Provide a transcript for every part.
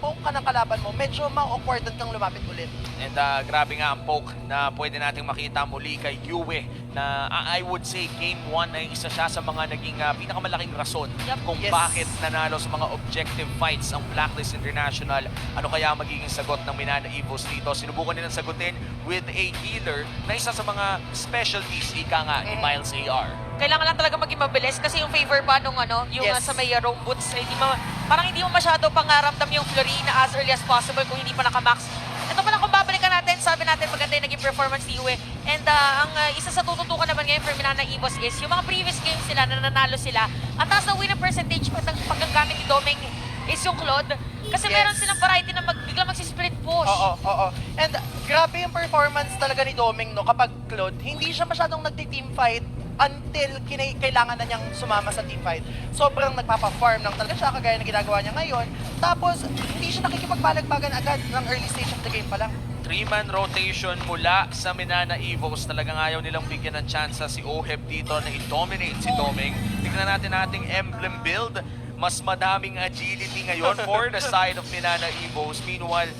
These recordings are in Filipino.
ma-poke ka ng kalaban mo, medyo ma-awkwardan kang lumapit ulit. And grabe nga ang poke na pwede nating makita muli kay Yue na I would say Game 1 ay isa siya sa mga naging pinakamalaking rason kung Yes. bakit nanalo sa mga objective fights ang Blacklist International. Ano kaya magiging sagot ng Minana Evos dito? Sinubukan nilang sagutin with a healer na isa sa mga specialties, ika nga, ni Miles AR. Kailangan lang talaga maging mabilis kasi yung favor pa nung yung Yes. sa may roam boots, parang hindi mo masyado pangaramdam yung Florina as early as possible kung hindi pa nakamax. Ito pala kung babalikan natin, sabi natin maganda yung naging performance ni Yue. And ang isa sa tututukan naman ngayon for Minana Evos is yung mga previous games nila na nanalo sila. At taas na winner percentage pagkagamit ni Doming is yung Claude. Kasi Yes. meron silang variety na biglang magsisplit push. Oo. And grabe yung performance talaga ni Doming, no, kapag Claude, hindi siya masyadong nagti-team fight until kailangan na niyang sumama sa team fight. Sobrang nagpapa-farm lang talaga siya, kagaya na ginagawa niya ngayon. Tapos, hindi siya nakikipagbalagbagan agad ng early stage of the game pa lang. 3-man rotation mula sa Minana Evos. Talagang ayaw nilang bigyan ng chance si Oheb dito na i-dominate si Doming. Tignan natin ating emblem build. Mas madaming agility ngayon for the side of Minana Evos. Meanwhile,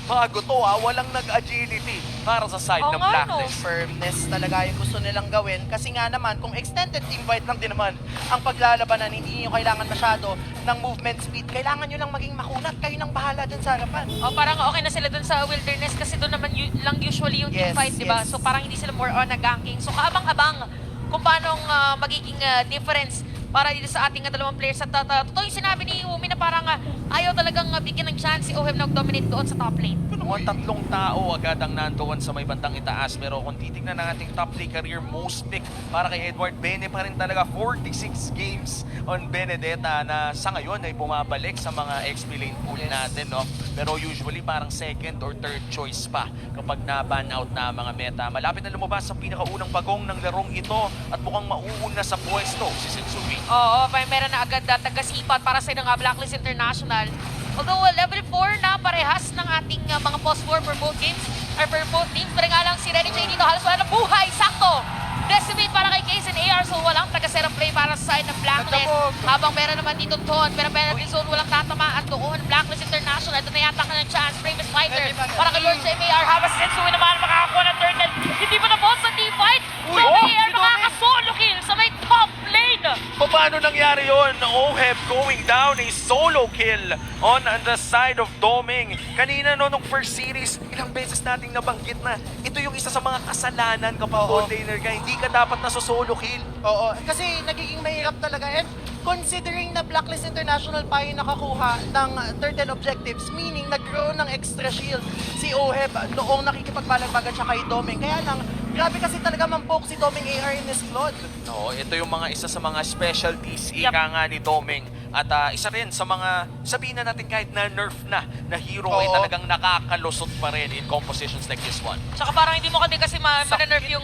bago to walang nag-agility para sa side Oo ng nga, no? Blacklist. Firmness talaga yung gusto nilang gawin. Kasi nga naman, kung extended team fight lang din naman ang paglalabanan, hindi nyo kailangan masyado ng movement speed. Kailangan nyo lang maging makunat. Kayo nang bahala dyan sa harapan. O parang okay na sila dun sa wilderness kasi doon naman lang usually yung team Yes, fight, di ba? yes. So parang hindi sila more on a ganking. So kaabang-abang kung paano magiging difference para dito sa ating dalawang players. At totoo yung sinabi ni Umi na parang ayaw talagang bigyan ng chance si Oheb na dominate doon sa top lane. Mga tatlong tao agad ang nandoon sa may bandang itaas. Pero kung titignan ng ating top lane career most pick para kay Edward, Bene pa rin talaga. 46 games on Benedetta na sa ngayon ay bumabalik sa mga XP lane pool natin, no? Pero usually parang second or third choice pa kapag na-ban out na mga meta. Malapit na lumabas ang pinakaunang bagong ng larong ito at mukhang mauuna sa pwesto si Sensui. Oo, meron na agad taga-sipat para sa ng Blacklist International. Although level 4 na parehas ng ating mga post-war for both games, or for both teams. Pero nga lang si Renny J dito halos wala na buhay. Sakto! Decimate para kay Case and AR, so walang taga-set of play para sa side ng Blacklist. Nagkabog. Habang meron naman dito Ton, pero penalty zone walang tatama at doon Blacklist International. Ito na yata ka ng chance, famous fighter. Para kay Lord sa MAR, habang si Sensui naman makakakuha ng turtle. Hindi pa na-boss sa team fight. So MAR si Doming. makaka-solo kill sa may top lane. Paano nangyari yon? Oheb going down, a solo kill on the side of Doming. Kanina nung first series, ilang beses nating nabanggit na ito yung isa sa mga kasalanan kapag gold laner ka. Hindi ka dapat nasa solo kill. Oo, kasi nagiging mahirap talaga. And considering na Blacklist International pa yung nakakuha ng turtle objectives, meaning nagkaroon ng extra shield si Oheb noong nakikipagbalagbagan siya kay Doming. Kaya lang, grabe kasi talaga mampoke si Doming AR in his Claude. No, ito yung mga isa sa mga specialties ika nga ni Doming. At isa rin sa mga, sabihin na natin kahit na nerf na hero ay Oo. talagang nakakalusot pa rin in compositions like this one. Tsaka parang hindi mo kasi ma-nerf yung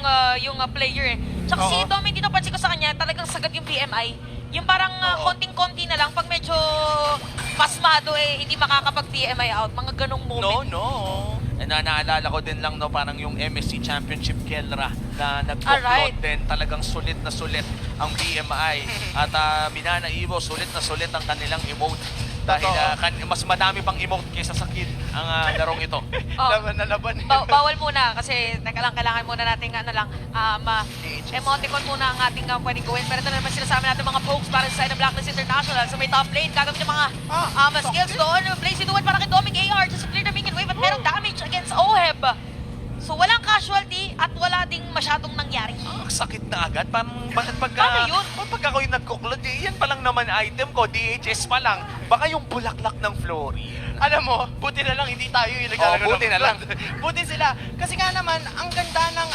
player eh. Tsaka si Oo. Doming dito pansin ko sa kanya, talagang sagad yung BMI. Yung parang konting-konti na lang, pag medyo pasmado eh, hindi makakapag-BMI out. Mga ganong moment. No. And naalala ko din lang, no, parang yung MSC Championship Kelra na nag-upload din. Talagang sulit na sulit ang BMI. At Minana Evo, sulit na sulit ang kanilang emote. Dahil mas madami pang emote kaysa sa kill ang larong ito. Oh. Laban na laban. Bawal muna kasi kailangan muna natin emoticon muna ang ating pwedeng gawin. Pero ito na naman sinasabi natin mga pokes para sa side ng Blacklist International. So may top lane, gagamit yung mga skills doon. Blazing Duet para kay Doming AR just to clear the minion wave at merong damage against Oheb. So walang casualty at wala ding masyadong nangyari. Sakit na agad. Parang bakit Paano yun? pagka ako yung nagkuklod, yan pa lang naman item ko, DHS pa lang. Baka yung bulaklak ng Flori. Alam mo, buti na lang hindi tayo yung naglalaro buti ng na lang. Claude. Buti sila. Kasi nga naman, ang ganda ng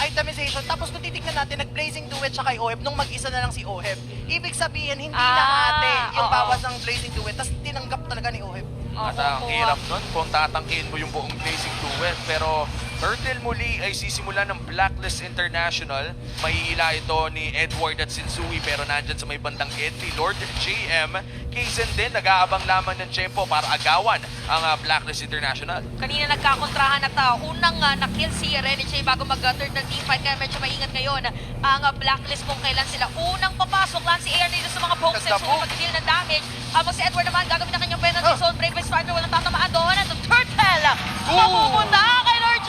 itemization. Tapos kung titignan natin, nag-Blazing Duet siya kay Oheb nung mag-isa na lang si Oheb. Ibig sabihin, hindi nahati yung oo. bawas ng Blazing Duet. Tapos tinanggap talaga ni Oheb. At ang hirap nun kung tatangkihin mo yung buong Blazing Duet. Pero Turtle muli ay sisimula ng Blacklist International. Mahihila ito ni Edward at Sensui pero nandyan sa may bandang entry. Lord JM Kaizen din, nag-aabang lamang ng tempo para agawan ang Blacklist International. Kanina nagkakontrahan at unang na-kill si Renegade bago mag-third na team fight, kaya medyo maingat ngayon ang Blacklist kung kailan sila unang papasok. Lance AR dito sa mga pokes and so mag-deal ng damage. Habang si Edward naman gagawin na kanyang penalty zone break by Strider, walang tatamaan doon. At the turtle mapupunta kay Lord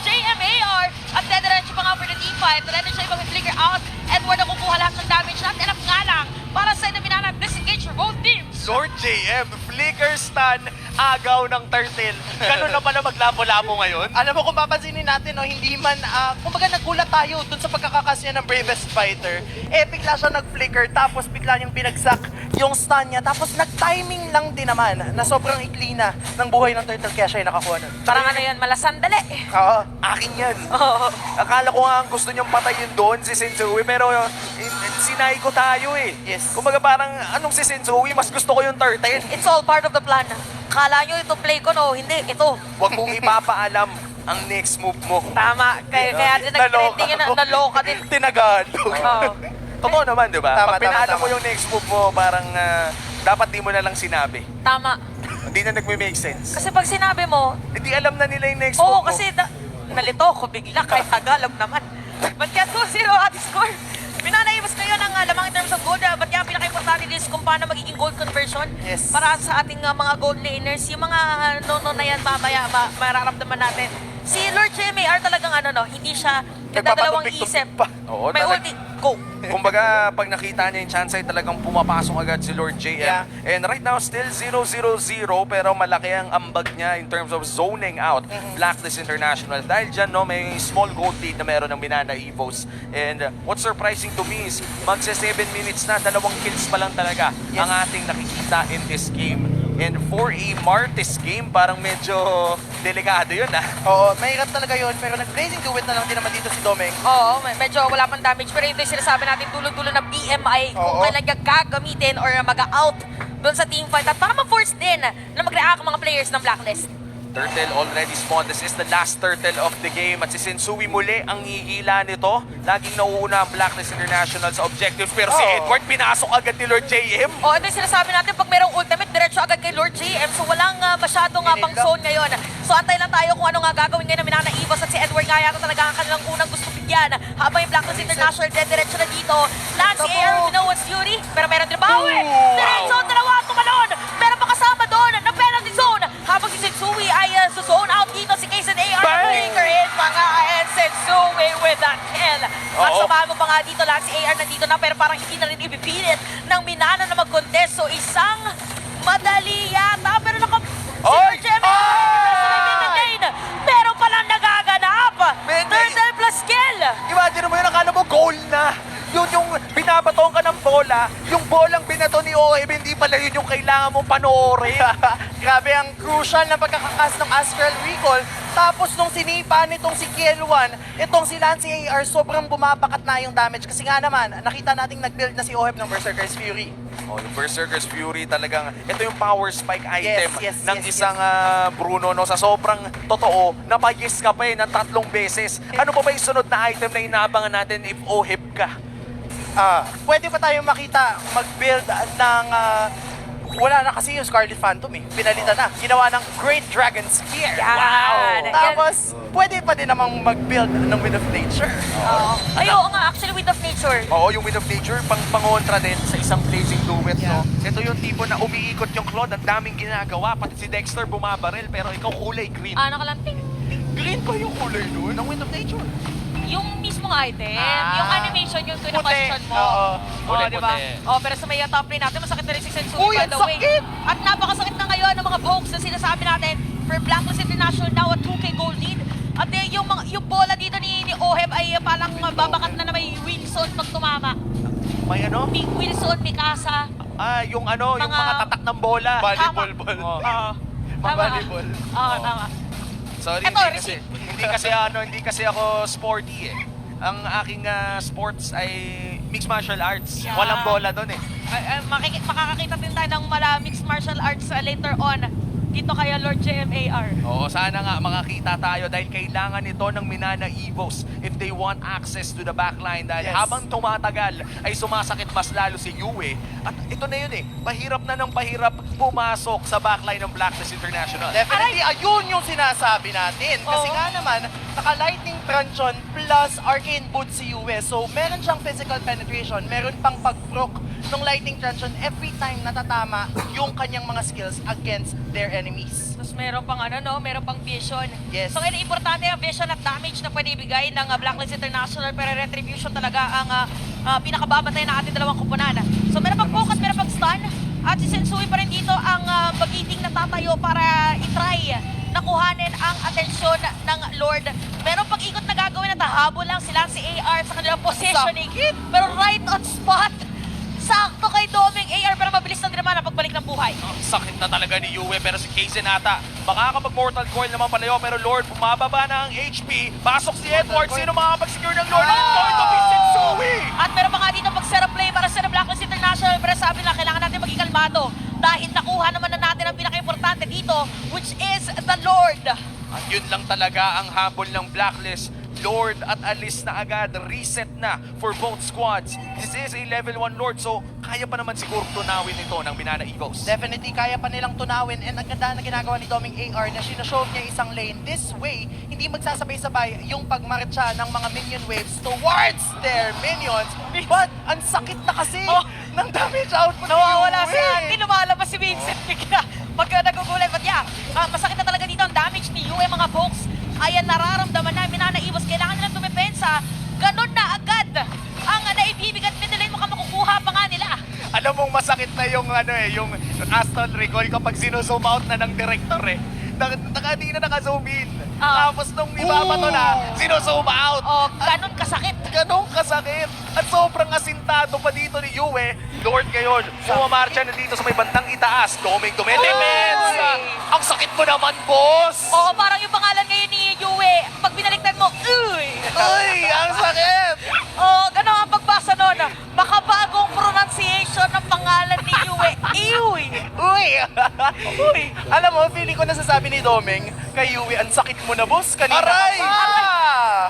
JMAR at dediretso pa nga for the team fight. Renegade pa may flicker out. Edward ang kukuha lahat ng damage. Not enough nga lang para sa inaminana disengage for both teams. Lord JM, flicker stun, agaw ng turtle. Ganun na pala maglabo-labo ngayon. Alam mo kung papansinin natin, no, hindi man, kumbaga nagulat tayo dun sa pagkakakas niya ng Bravest Fighter. Bigla siya nag-flicker, tapos bigla niyang binagsak yung stun niya, tapos nag-timing lang din naman na sobrang ikli na ng buhay ng turtle kaya siya yung nakakuha nun. Parang ano yan, malasandali. Oo. Akin yan. Oo. Akala ko nga gusto niyang patayin doon si Sensui, pero sinay ko tayo eh. Yes. Kumbaga parang anong si Sensui, mas gusto ko yung turtle. It's all part of the plan. Kala nyo ito play ko, no? Hindi, ito. Huwag mong ipapaalam ang next move mo. Tama. Kaya din nag-trending yun, naloka din. Tinagalog. Oo. Totoo naman, di ba? Tama, Pag pinaalam tama, mo tama. yung next move mo, parang dapat di mo na lang sinabi. Tama. Hindi na nagme-make sense. Kasi pag sinabi mo, Hindi alam na nila yung next oo, move mo. kasi nalito ako bigla kahit Tagalog naman. Ba't kaya 2-0 at score? Pinanaibas kayo ng lamang in terms of gold. Ba't kaya pinaka-importante is kung paano magiging gold conversion Yes. para sa ating mga gold laners. Yung mga no na yan mamaya mararamdaman natin. Si Lord JMAR talagang hindi siya nagdadalawang isip. Nagpapatumpik-tumpik pa. Oo, May talaga. ulti, go. Kumbaga, pag nakita niya yung chance ay talagang pumapasok agad si Lord JM. Yeah. And right now, still 0-0-0, pero malaki ang ambag niya in terms of zoning out Blacklist International. Dahil dyan, no, may small gold lead na meron ng Binana Evos. And what's surprising to me is, magsa 7 minutes na, 2 kills pa lang talaga Yes. ang ating nakikita in this game. And for a Martes game, parang medyo delikado yun, ah. Oo, mahirap talaga yun, pero nag-blazing do it na lang din naman dito si Domeng. Oo, medyo wala pang damage. Pero ito yung sinasabi natin, dulo-dulo na BMI kung Oo. kailan niya gagamitin or mag-out doon sa team fight. At para ma-force din na mag-react ang mga players ng Blacklist. Turtle already spawned. This is the last turtle of the game. At si Sensui muli ang hihila nito. Laging nauuna ang Blacklist International sa objectives. Pero si Oo. Edward, pinasok agad ni Lord JM. O, ito yung sinasabi natin, pag merong ultimate, diretso agad kay Lord JM. So, walang masyadong pang zone ngayon. So, antay lang tayo kung ano nga gagawin ngayon ng Binana Evos. At si Edward nga yata talaga ang kanilang unang gusto bigyan. Habang yung Blacklist International, diretso na dito. Lance AR, we know what's duty. Pero meron din bawi. Diretso, dalawa tumalon. Meron pa kasama doon na penalty zone. Habang si Sensui ay zone out dito. Si Kaizen AR, flicker in pa nga. And Sensui with that kill. At Oo. samahan mo pa nga dito, Lance AR nandito na. Pero parang hindi na rin ibipilit ng Binana na mag-contest. So, isang madali yata. Pero Oy! meron palang nagaganap. May- Turtle plus kill. Imagine mo yun, akala mo goal na. Yun yung binabatong ka ng bola, yung bolang binato ni OEB, hindi pala yun yung kailangan mong panoorin. Grabe ang crucial na pagkakakas ng Astral Recall. Tapos nung sinipa nitong si Kiel1, itong si Lance AR, sobrang bumabakat na yung damage. Kasi nga naman, nakita nating nag-build na si OHEB ng Berserker's Fury. Oh, yung Berserker's Fury talagang, ito yung power spike item Yes, ng yes, isang Bruno, no? Sa sobrang totoo, napagis ka pa ng 3 beses. Ano pa ba yung sunod na item na inaabangan natin if OHIP ka? Pwede pa tayong makita mag-build ng... wala na kasi yung Scarlet Phantom eh. Pinalitan na. Ginawa ng Great Dragon Spear. Yan. Tapos, pwede pa din namang mag-build ng Wind of Nature. Oo. Ay, oo nga, actually, Wind of Nature. Oo, yung Wind of Nature, pangontra din sa isang blazing duet, Yeah. no? Ito yung tipo na umiikot yung Claude, ang daming ginagawa, pati si Dexter bumabaril, pero ikaw kulay green. Nakalanting. Green pa yung kulay nun, ng Wind of Nature. Yung mismong item, yung animation yung Puti. question mo. Oo. Oo, di ba? Puti. Oh, pero sa may top lane natin, masakit na rin si Sensui, Uy, by ang the way. sakit! At napakasakit na ngayon ng mga pokes na sinasabi natin for Blacklist International now at 2K gold lead. At yung bola dito ni OHEB ay parang babakat na may Wilson pag tumama. May ano? Wilson, Mikasa. Yung ano, yung Mga- mga tatak ng bola. Volleyball ball. Oo. Tama. Volleyball. Oo, tama. Sorry, Eto, hindi kasi ako sporty eh. Ang aking sports ay mixed martial arts. Yeah. Walang bola doon eh. Makakakita din tayo ng mixed martial arts later on dito kaya Lord JMAR. Oo, sana nga makakita tayo dahil kailangan ito ng Minana Evos if they want access to the backline dahil Yes. habang tumatagal ay sumasakit mas lalo si Yue at ito na yun pahirap na ng pahirap pumasok sa backline ng Blacklist International. Definitely, ayun yung sinasabi natin. Kasi Oo. nga naman, naka-lightning truncheon plus arcane boots si Yue. So, meron siyang physical penetration, meron pang pag-proc ng lightning truncheon every time natatama yung kanyang mga skills against their enemies. Tapos meron pang meron pang vision. Yes. So, importante ang vision at damage na pwede ibigay ng Blacklist International, pero retribution talaga ang pinakababantay ng ating dalawang kupunan. So, meron pang focus, meron pang stun. At si Sensui pa rin dito ang magiting na tatayo para itry na kuhanin ang atensyon ng Lord. Meron pang ikot na gagawin at hahabol lang sila si AR sa kanilang positioning. Pero right on spot, sakto kay Doming AR, pero mabilis na din naman ang pagbalik ng buhay. Sakit na talaga ni Yue pero si Kaizen ata makakapag-mortal coil naman palayo pero Lord bumababa na ang HP. Pasok si Edward. Sino makakapag-secure ng Lord? It's going to be Sensui! At meron pa nga dito pag-set up play para sa Blacklist International, pero sabi na kailangan natin maging kalmado dahil nakuha naman na natin ang pinaka-importante dito, which is the Lord. At yun lang talaga ang habol ng Blacklist. Lord at alis na agad, reset na for both squads. This is a level 1 Lord, so kaya pa naman siguro tunawin ito ng Minana Evos. Definitely, kaya pa nilang tunawin and ang ganda na ginagawa ni Doming AR na sinashow niya isang lane. This way, hindi magsasabay-sabay yung pagmarcha ng mga minion waves towards their minions. But, ang sakit na kasi Oh. ng damage output Nawawala ni si Yue. Andy, lumalabas si Vincent bigla. Pagka nagugulay, but yeah, masakit na talaga dito ang damage ni Yue, mga folks. Ayan, nararamdaman na Minana Evos, kailangan nilang dumepensa. Ganon na agad ang naibibig at midlane, mukhang makukuha pa nga nila. Alam mong masakit na yung yung Aston Recall kapag sino-zoom out na ng director Hindi na naka-zoom in. Tapos nung ibabato na, sino-zoom out. O, ganon kasakit. Ganong kasakit. At sobrang asintado pa dito ni Yue. Lord ngayon, bumamarcha na dito sa may bandang itaas. Doming dumedepensa. Ang sakit mo naman, boss! Oo, parang yung pangalan ngayon ni Yue, pag binaliktad mo, uy! Ay, ang sakit! Oo, ganon ang pagbasa nun. Makabagong pronunciation ng pangalan ni Yue. Iuy! Uy! Uy! Alam mo, feeling ko nasasabi ni Doming, kay Yue, ang sakit mo na, boss. Kanina Aray! ka pa.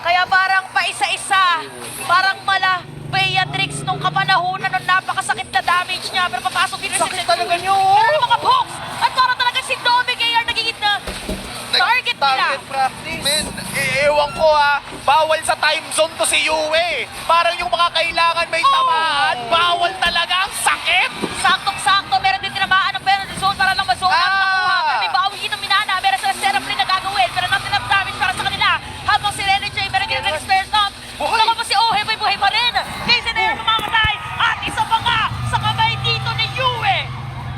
Kaya parang paisa-isa, parang mala Beatrix nung kapanahunan nung napakasakit na damage niya, pero papasok din rin Sakit talaga niyo, oh. Pero yung mga hooks, at parang talaga si Doming AR nagigit na target nila. Target practice. Men, ewan ko bawal sa time zone to si Yue. Parang yung mga kailangan may tamaan, bawal talaga ang sakit! Saktong-sakto, meron din tinamaan ng penalty zone para lang ma-zone out nakuha. Pero may bawi ng Minana, meron sila setup rin na gagawin, pero not enough damage para sa kanila. Habang si Rene J, meron din nag-spare stop. Buhay! Saka pa si Ohe, may buhay pa rin. Kaysa na mamamatay, at isa pa nga sa kamay dito ni Yue.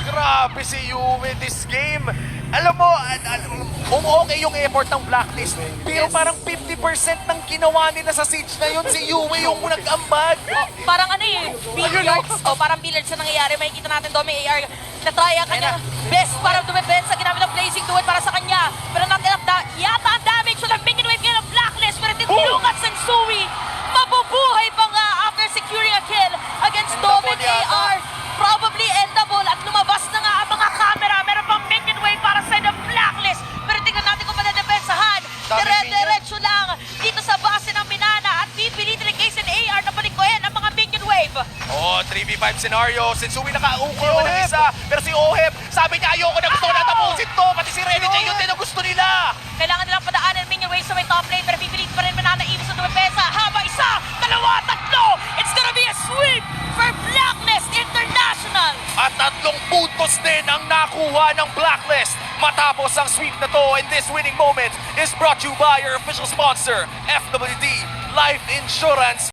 Grabe si Yue this game. Alam mo, okay yung effort ng Blacklist. Pero Yes. parang 50% ng ginawa nila sa siege na yun, si Yue yung nag-ambag. Parang billiards. O parang billiards na nangyayari. Makikita natin Doming AR na try ang kanya best para dumepensa. Ginamit ang blazing duet para sa kanya. Pero not enough yata ang damage. So minion wave ngayon ng Blacklist. Pero tinulungan Sensui. Mabubuhay pa nga after securing a kill against Doming AR. Probably endable at lumabas na nga ang mga camera. Meron pang minion wave para sa the Blacklist. Pero tingnan natin kung madadepensahan. Dire-diretso lang dito sa base ng Minana at pipilitin ni Kaysen AR na palikuin ang mga minion wave. Oh, 3v5 scenario. Sensui nakauko naman ng isa. Pero si Oheb, sabi niya ayoko na gusto ko na tapusin to. Pati si Rene J, yun din ang gusto nila. Kailangan nilang padaanan minion wave sa may top lane pero pipilitin pa rin Minana Evos sa dumepesa. Haba, isa, dalawa, tatlo. It's gonna be a sweep for Blacklist International. At 3 puntos din ang nakuha ng Blacklist. Matapos ang sweep na to, and this winning moment is brought to you by your official sponsor, FWD Life Insurance.